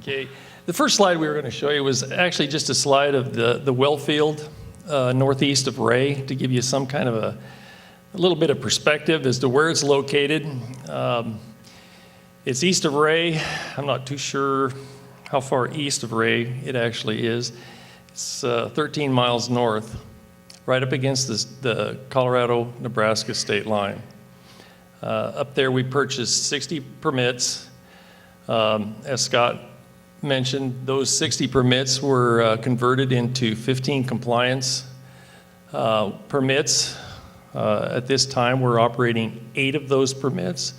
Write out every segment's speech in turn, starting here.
Okay, the first slide we were going to show you was actually just a slide of the well field northeast of Ray to give you some kind of a little bit of perspective as to where it's located. It's east of Ray. I'm not too sure how far east of Ray it actually is. It's 13 miles north, right up against the Colorado-Nebraska state line. Up there we purchased 60 permits. As Scott mentioned, those 60 permits were converted into 15 compliance permits. At this time, we're operating 8 of those permits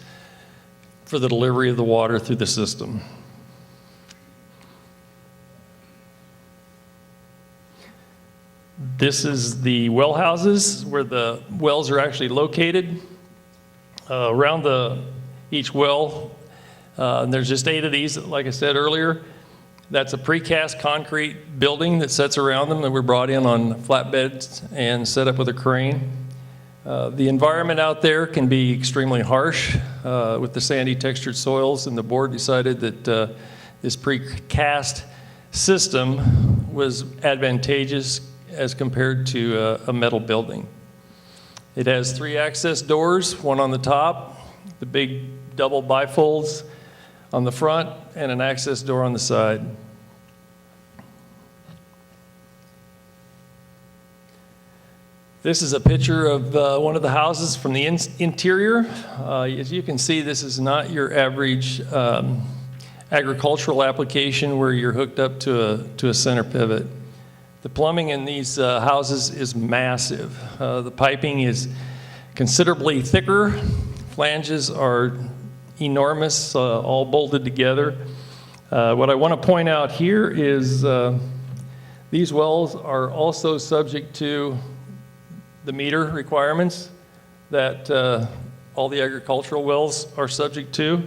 for the delivery of the water through the system. This is the well houses where the wells are actually located. Around each well, and there's just 8 of these, like I said earlier. That's a precast concrete building that sits around them that were brought in on flatbeds and set up with a crane. The environment out there can be extremely harsh with the sandy textured soils, and the board decided that this precast system was advantageous as compared to a metal building. It has 3 access doors, one on the top, the big double bifolds on the front, and an access door on the side. This is a picture of one of the houses from the interior. As you can see, this is not your average agricultural application where you're hooked up to a center pivot. The plumbing in these houses is massive. The piping is considerably thicker. Flanges are enormous, all bolted together. What I want to point out here is these wells are also subject to the meter requirements that all the agricultural wells are subject to.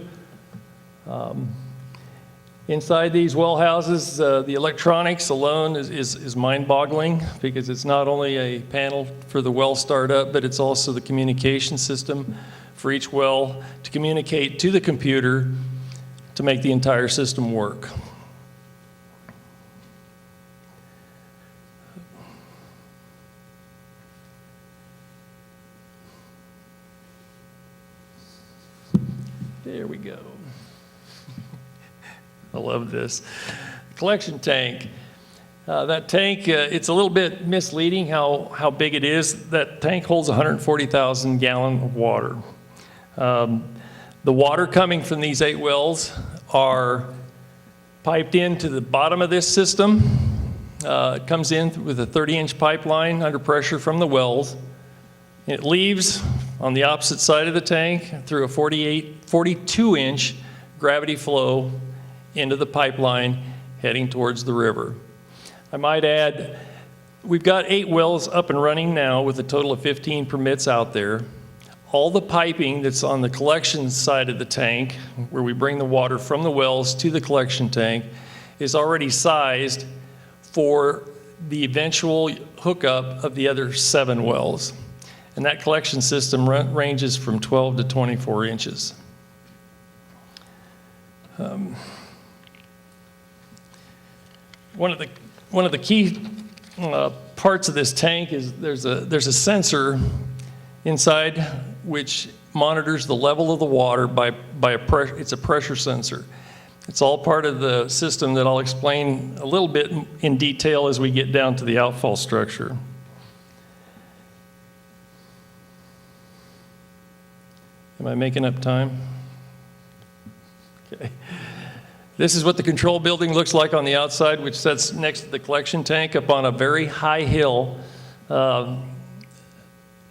Inside these well houses, the electronics alone is mind-boggling because it's not only a panel for the well startup, but it's also the communication system for each well to communicate to the computer to make the entire system work. There we go. I love this. Collection tank. That tank, it's a little bit misleading how big it is. That tank holds 140,000 gallons of water. The water coming from these 8 wells are piped into the bottom of this system. It comes in with a 30-inch pipeline under pressure from the wells. It leaves on the opposite side of the tank through a 42-inch gravity flow into the pipeline heading towards the river. I might add, we've got 8 wells up and running now with a total of 15 permits out there. All the piping that's on the collection side of the tank, where we bring the water from the wells to the collection tank, is already sized for the eventual hookup of the other 7 wells. And that collection system ranges from 12 to 24 inches. One of the key parts of this tank is there's a sensor inside which monitors the level of the water by it's a pressure sensor. It's all part of the system that I'll explain a little bit in detail as we get down to the outfall structure. Am I making up time? Okay. This is what the control building looks like on the outside, which sits next to the collection tank up on a very high hill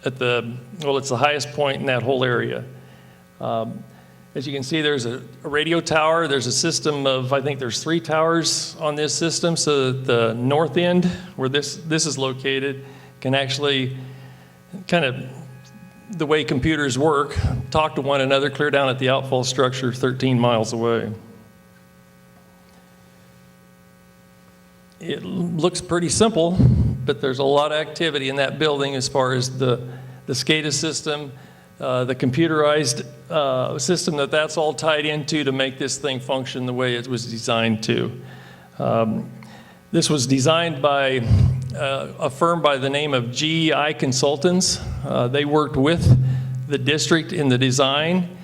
it's the highest point in that whole area. As you can see, there's a radio tower. There's a system of, I think there's 3 towers on this system, so that the north end, where this is located, can actually kind of, the way computers work, talk to one another clear down at the outfall structure 13 miles away. It looks pretty simple, but there's a lot of activity in that building as far as the SCADA system, the computerized system that's all tied into to make this thing function the way it was designed to. This was designed by a firm by the name of GEI Consultants. They worked with the district in the design.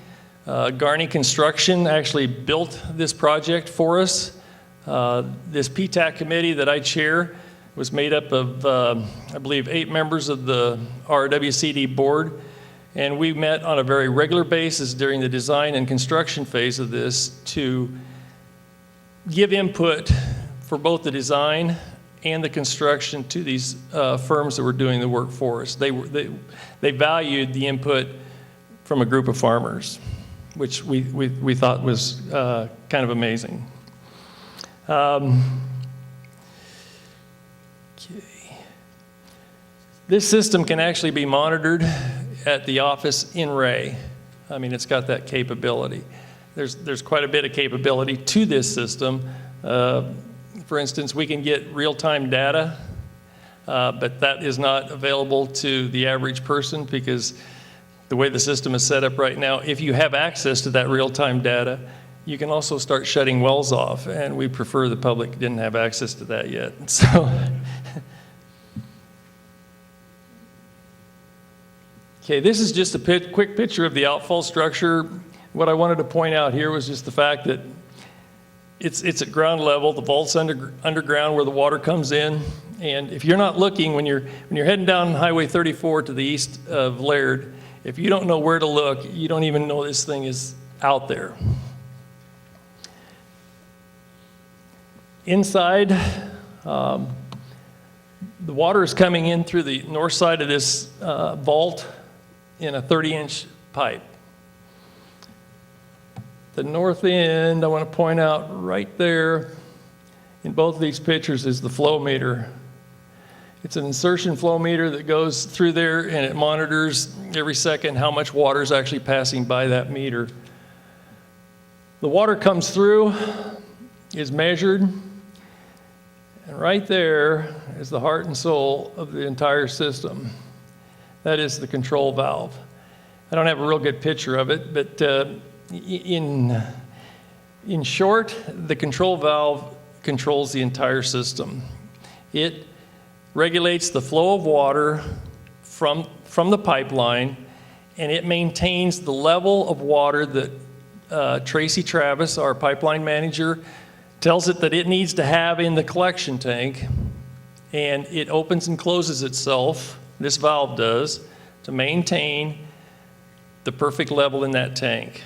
Garney Construction actually built this project for us. This PTAC committee that I chair was made up of, I believe, 8 members of the RWCD board, and we met on a very regular basis during the design and construction phase of this to give input for both the design and the construction to these firms that were doing the work for us. They valued the input from a group of farmers, which we thought was kind of amazing. Okay. This system can actually be monitored at the office in Ray. I mean, it's got that capability. There's quite a bit of capability to this system. For instance, we can get real-time data, but that is not available to the average person because the way the system is set up right now, if you have access to that real-time data, you can also start shutting wells off, and we prefer the public didn't have access to that yet. So, okay, this is just a quick picture of the outfall structure. What I wanted to point out here was just the fact that it's at ground level. The vault's underground where the water comes in, and if you're not looking when you're heading down Highway 34 to the east of Laird, if you don't know where to look, you don't even know this thing is out there. Inside, the water is coming in through the north side of this vault in a 30-inch pipe. The north end, I want to point out right there in both of these pictures is the flow meter. It's an insertion flow meter that goes through there, and it monitors every second how much water is actually passing by that meter. The water comes through, is measured, and right there is the heart and soul of the entire system. That is the control valve. I don't have a real good picture of it, but in short, the control valve controls the entire system. It regulates the flow of water from the pipeline, and it maintains the level of water that Tracy Travis, our pipeline manager, tells it that it needs to have in the collection tank, and it opens and closes itself, this valve does, to maintain the perfect level in that tank.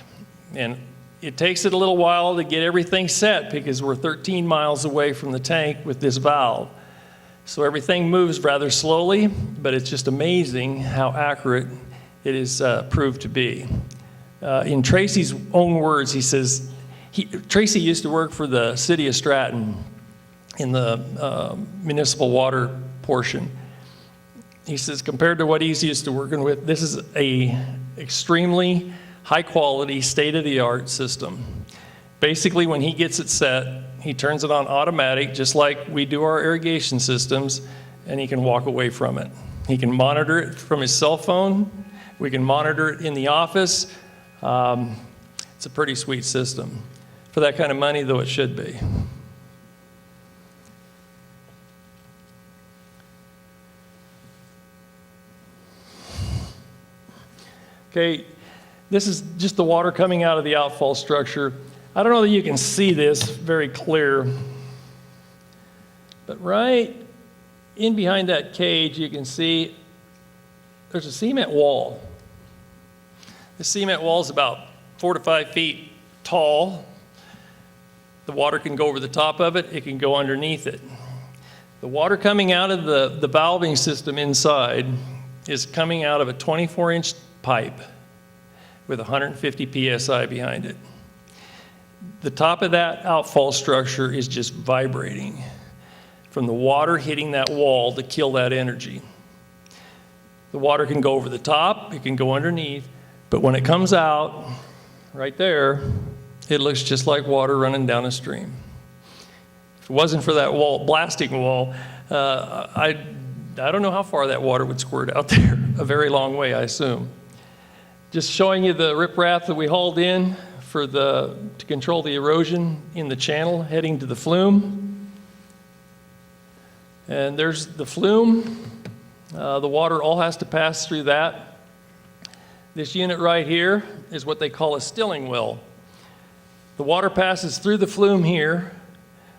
And it takes it a little while to get everything set because we're 13 miles away from the tank with this valve. So everything moves rather slowly, but it's just amazing how accurate it is proved to be. In Tracy's own words, he says, Tracy used to work for the city of Stratton in the municipal water portion. He says, compared to what he's used to working with, this is a extremely high quality, state-of-the-art system. Basically, when he gets it set, he turns it on automatic, just like we do our irrigation systems, and he can walk away from it. He can monitor it from his cell phone. We can monitor it in the office. It's a pretty sweet system. For that kind of money, though, it should be. Okay, this is just the water coming out of the outfall structure. I don't know that you can see this very clear, but right in behind that cage, you can see there's a cement wall. The cement wall is about 4 to 5 feet tall. The water can go over the top of it. It can go underneath it. The water coming out of the valving system inside is coming out of a 24-inch pipe with 150 PSI behind it. The top of that outfall structure is just vibrating from the water hitting that wall to kill that energy. The water can go over the top, it can go underneath, but when it comes out, right there, it looks just like water running down a stream. If it wasn't for that wall, blasting wall, I don't know how far that water would squirt out there. A very long way, I assume. Just showing you the riprap that we hauled in to control the erosion in the channel heading to the flume. And there's the flume. The water all has to pass through that. This unit right here is what they call a stilling well. The water passes through the flume here.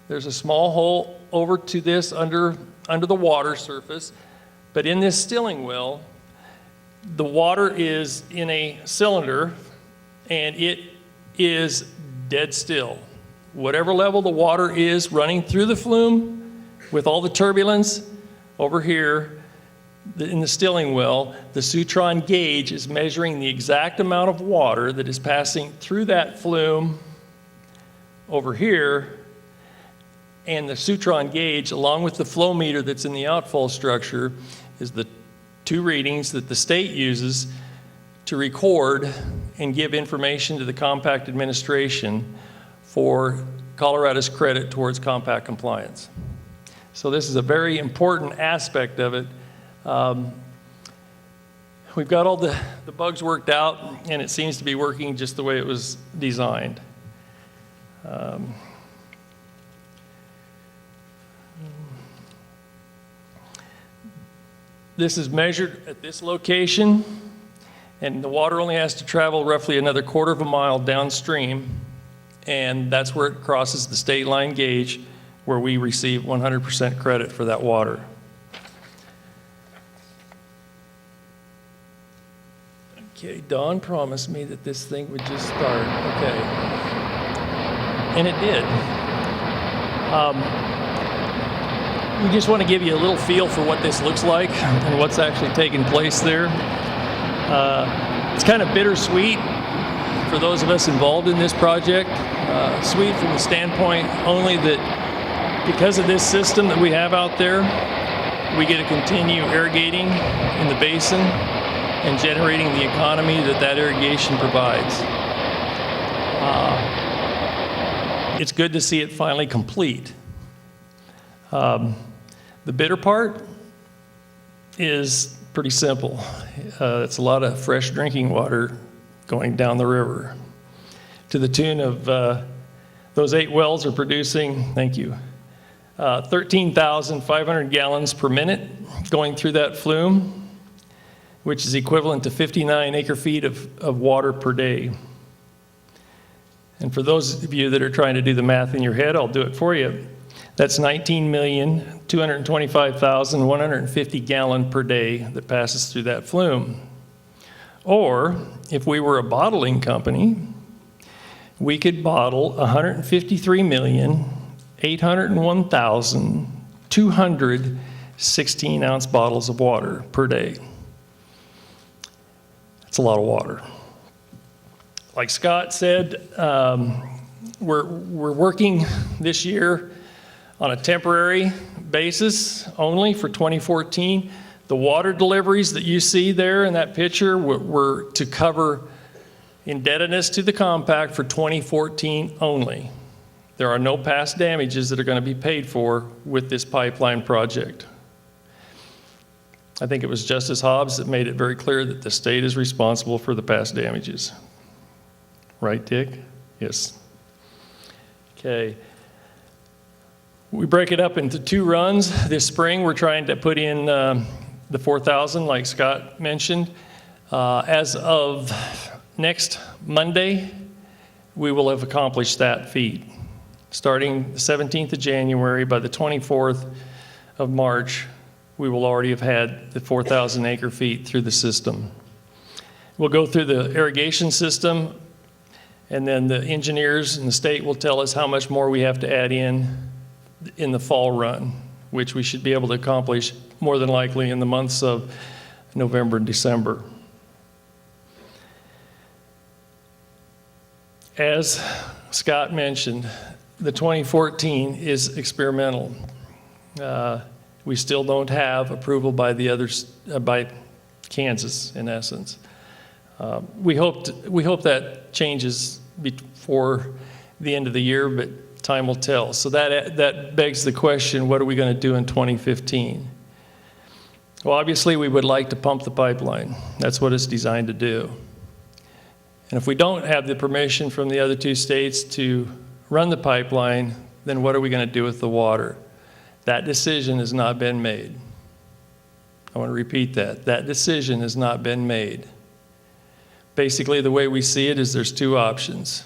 There's a small hole over to this under the water surface. But in this stilling well, the water is in a cylinder and it is dead still. Whatever level the water is running through the flume with all the turbulence over here in the stilling well, the Sutron gauge is measuring the exact amount of water that is passing through that flume over here, and the Sutron gauge, along with the flow meter that's in the outfall structure, is the two readings that the state uses to record and give information to the compact administration for Colorado's credit towards compact compliance. So this is a very important aspect of it. We've got all the bugs worked out, and it seems to be working just the way it was designed. This is measured at this location, and the water only has to travel roughly another quarter of a mile downstream, and that's where it crosses the state line gauge, where we receive 100% credit for that water. Okay, Dawn promised me that this thing would just start. Okay, and it did. We just want to give you a little feel for what this looks like and what's actually taking place there. It's kind of bittersweet for those of us involved in this project. Sweet from the standpoint only that because of this system that we have out there, we get to continue irrigating in the basin and generating the economy that irrigation provides. It's good to see it finally complete. The bitter part is pretty simple. It's a lot of fresh drinking water going down the river to the tune of, those 8 wells are producing, thank you, 13,500 gallons per minute going through that flume, which is equivalent to 59 acre-feet of water per day. And for those of you that are trying to do the math in your head, I'll do it for you. That's 19,225,150 gallon per day that passes through that flume. Or if we were a bottling company, we could bottle 153,801,200 16-ounce bottles of water per day. That's a lot of water. Like Scott said, we're working this year on a temporary basis only for 2014. The water deliveries that you see there in that picture were to cover indebtedness to the compact for 2014 only. There are no past damages that are going to be paid for with this pipeline project. I think it was Justice Hobbs that made it very clear that the state is responsible for the past damages. Right, Dick? Yes. Okay. We break it up into 2 runs. This spring, we're trying to put in the 4,000, like Scott mentioned. As of next Monday, we will have accomplished that feat. Starting the 17th of January, by the 24th of March, we will already have had the 4,000 acre-feet through the system. We'll go through the irrigation system, and then the engineers and the state will tell us how much more we have to add in the fall run, which we should be able to accomplish more than likely in the months of November and December. As Scott mentioned, the 2014 is experimental. We still don't have approval by the others, by Kansas, in essence. We hope that changes before the end of the year, but time will tell. So that begs the question, what are we going to do in 2015? Well, obviously, we would like to pump the pipeline. That's what it's designed to do. And if we don't have the permission from the other two states to run the pipeline, then what are we going to do with the water? That decision has not been made. I want to repeat that. That decision has not been made. Basically, the way we see it is there's two options.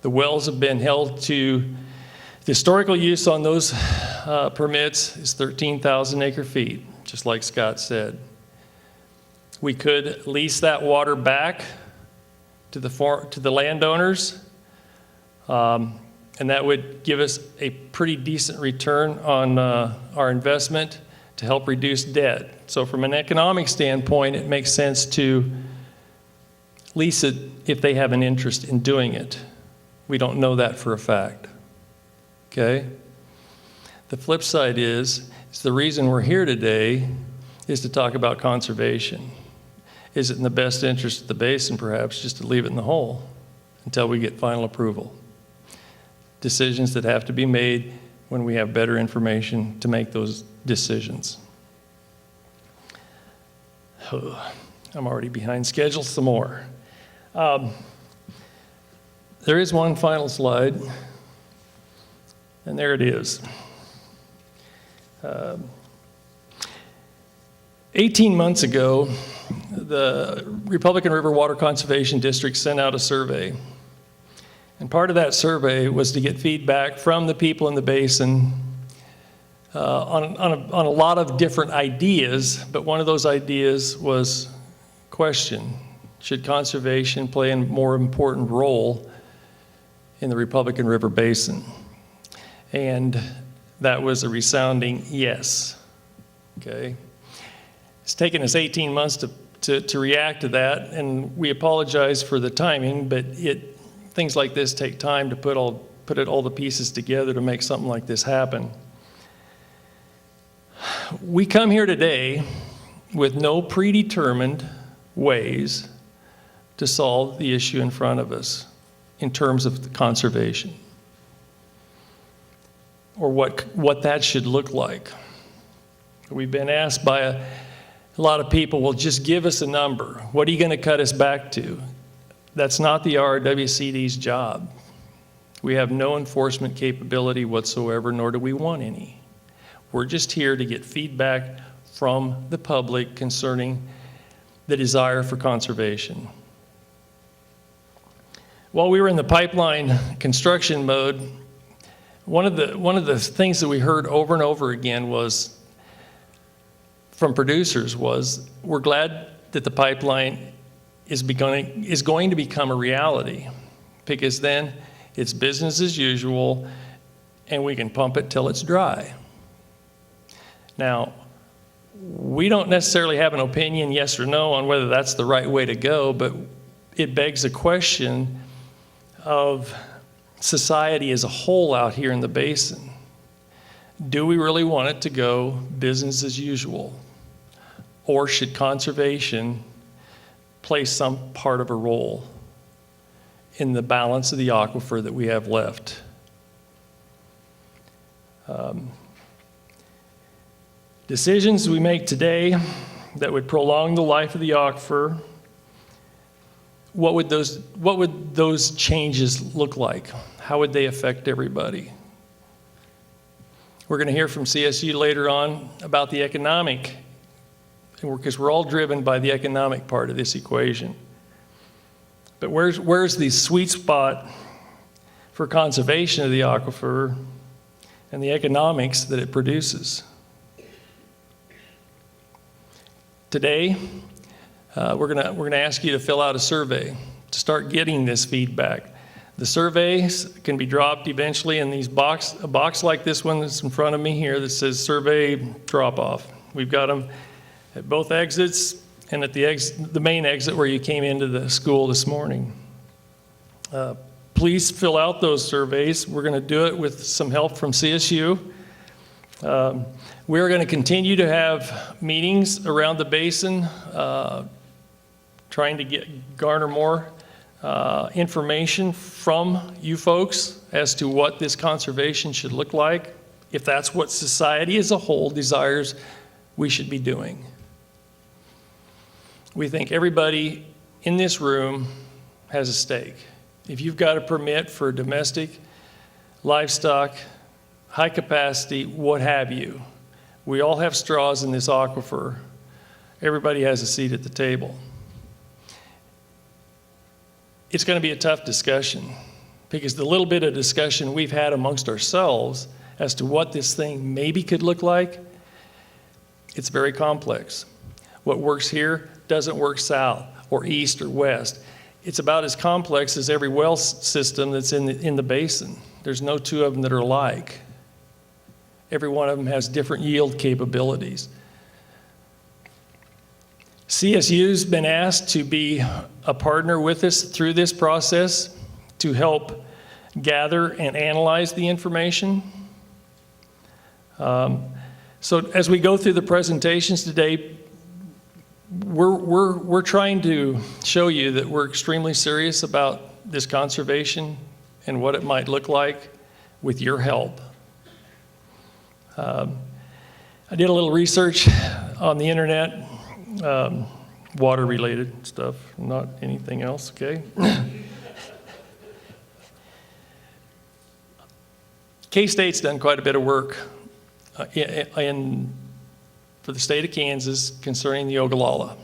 The wells have been held to, the historical use on those permits is 13,000 acre feet, just like Scott said. We could lease that water back to the landowners, and that would give us a pretty decent return on our investment to help reduce debt. So from an economic standpoint, it makes sense to lease it if they have an interest in doing it. We don't know that for a fact, okay? The flip side is the reason we're here today is to talk about conservation. Is it in the best interest of the basin, perhaps, just to leave it in the hole until we get final approval? Decisions that have to be made when we have better information to make those decisions. I'm already behind schedule some more. There is one final slide, and there it is. 18 months ago, the Republican River Water Conservation District sent out a survey. And part of that survey was to get feedback from the people in the basin on a lot of different ideas, but one of those ideas was question: should conservation play a more important role in the Republican River Basin? And that was a resounding yes, okay? It's taken us 18 months to react to that, and we apologize for the timing, but things like this take time to put all the pieces together to make something like this happen. We come here today with no predetermined ways to solve the issue in front of us in terms of the conservation, or what that should look like. We've been asked by a lot of people, well, just give us a number. What are you going to cut us back to? That's not the RWCD's job. We have no enforcement capability whatsoever, nor do we want any. We're just here to get feedback from the public concerning the desire for conservation. While we were in the pipeline construction mode, one of the things that we heard over and over again was from producers was, we're glad that the pipeline is going to become a reality, because then it's business as usual and we can pump it till it's dry. Now, we don't necessarily have an opinion, yes or no, on whether that's the right way to go, but it begs a question of society as a whole out here in the basin. Do we really want it to go business as usual? Or should conservation play some part of a role in the balance of the aquifer that we have left? Decisions we make today that would prolong the life of the aquifer, what would those changes look like? How would they affect everybody? We're going to hear from CSU later on about the economic, because we're all driven by the economic part of this equation. But where's the sweet spot for conservation of the aquifer and the economics that it produces? Today, we're gonna ask you to fill out a survey to start getting this feedback. The surveys can be dropped eventually in a box like this one that's in front of me here that says survey drop off. We've got them at both exits and at the main exit where you came into the school this morning. Please fill out those surveys. We're gonna do it with some help from CSU. We're going to continue to have meetings around the basin, trying to garner more information from you folks as to what this conservation should look like, if that's what society as a whole desires we should be doing. We think everybody in this room has a stake. If you've got a permit for domestic, livestock, high capacity, what have you, we all have straws in this aquifer. Everybody has a seat at the table. It's going to be a tough discussion because the little bit of discussion we've had amongst ourselves as to what this thing maybe could look like, it's very complex. What works here doesn't work south or east or west. It's about as complex as every well system that's in the basin. There's no two of them that are alike. Every one of them has different yield capabilities. CSU's been asked to be a partner with us through this process to help gather and analyze the information. So as we go through the presentations today, we're trying to show you that we're extremely serious about this conservation and what it might look like with your help. I did a little research on the internet, water-related stuff, not anything else, okay? K-State's done quite a bit of work for the state of Kansas concerning the Ogallala.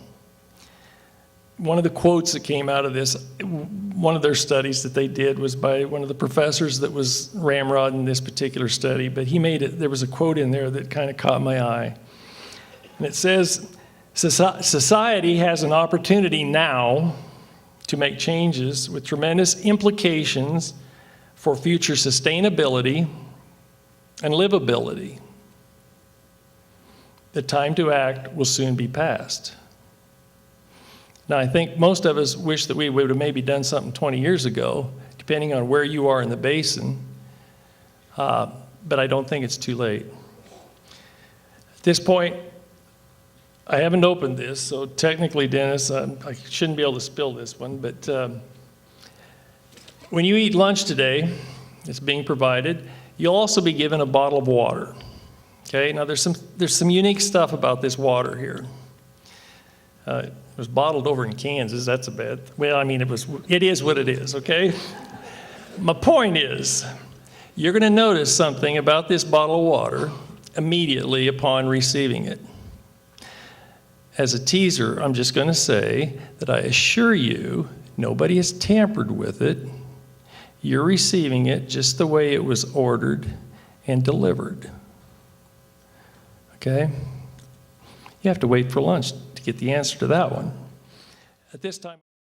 One of the quotes that came out of this, one of their studies that they did was by one of the professors that was ramrodding this particular study, but he made it, there was a quote in there that kind of caught my eye. And it says, society has an opportunity now to make changes with tremendous implications for future sustainability and livability. The time to act will soon be past. Now, I think most of us wish that we would have maybe done something 20 years ago, depending on where you are in the basin, but I don't think it's too late. At this point, I haven't opened this, so technically, Dennis, I shouldn't be able to spill this one, but when you eat lunch today, it's being provided, you'll also be given a bottle of water. Okay, now there's some unique stuff about this water here. It was bottled over in Kansas, that's a bad, well, I mean, it is what it is, okay? My point is, you're gonna notice something about this bottle of water immediately upon receiving it. As a teaser, I'm just gonna say that I assure you, nobody has tampered with it. You're receiving it just the way it was ordered and delivered. Okay? You have to wait for lunch to get the answer to that one. At this time,